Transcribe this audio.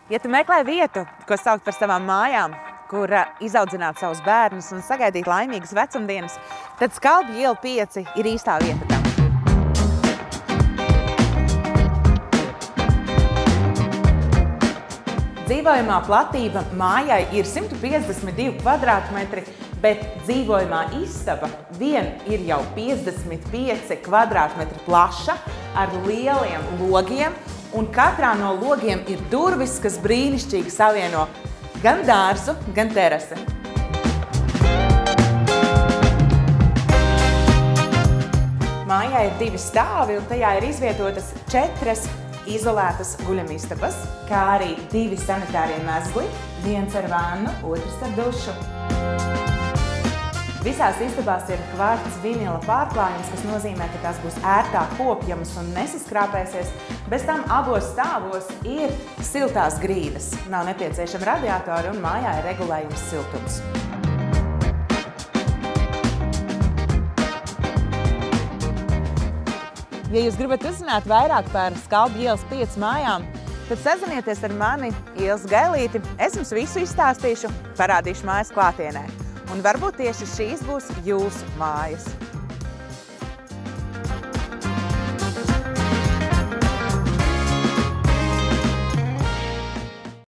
Ja tu meklē vietu, ko saukt par savām mājām, kur izaudzināt savus bērnus un sagaidīt laimīgas vecumdienas, tad Skalbju iela 5 ir īstā vieta tam. Dzīvojamā platība mājai ir 152 kvadrātmetri, bet dzīvojamā istaba vien ir jau 55 kvadrātmetri plaša ar lieliem logiem, un katrā no logiem ir durvis, kas brīnišķīgi savieno gan dārzu, gan terasi. Mājā ir 2 stāvi, un tajā ir izvietotas 4 izolētas guļamistabas, kā arī 2 sanitārie mezgli, viens ar vannu, otrs ar dušu. Visās istabās ir kvarts vinila pārklājums, kas nozīmē, ka tās būs ērtāk kopjamas un nesaskrāpēsies. Bez tam abos stāvos ir siltās grīdas. Nav nepieciešami radiatori un mājā ir regulējums siltums. Ja jūs gribat uzzināt vairāk par Skalbju ielas 5 mājām, tad sazinieties ar mani, Ilzi Gailīti. Es jums visu izstāstīšu, parādīšu mājas klātienē. Un varbūt tieši šīs būs jūsu mājas.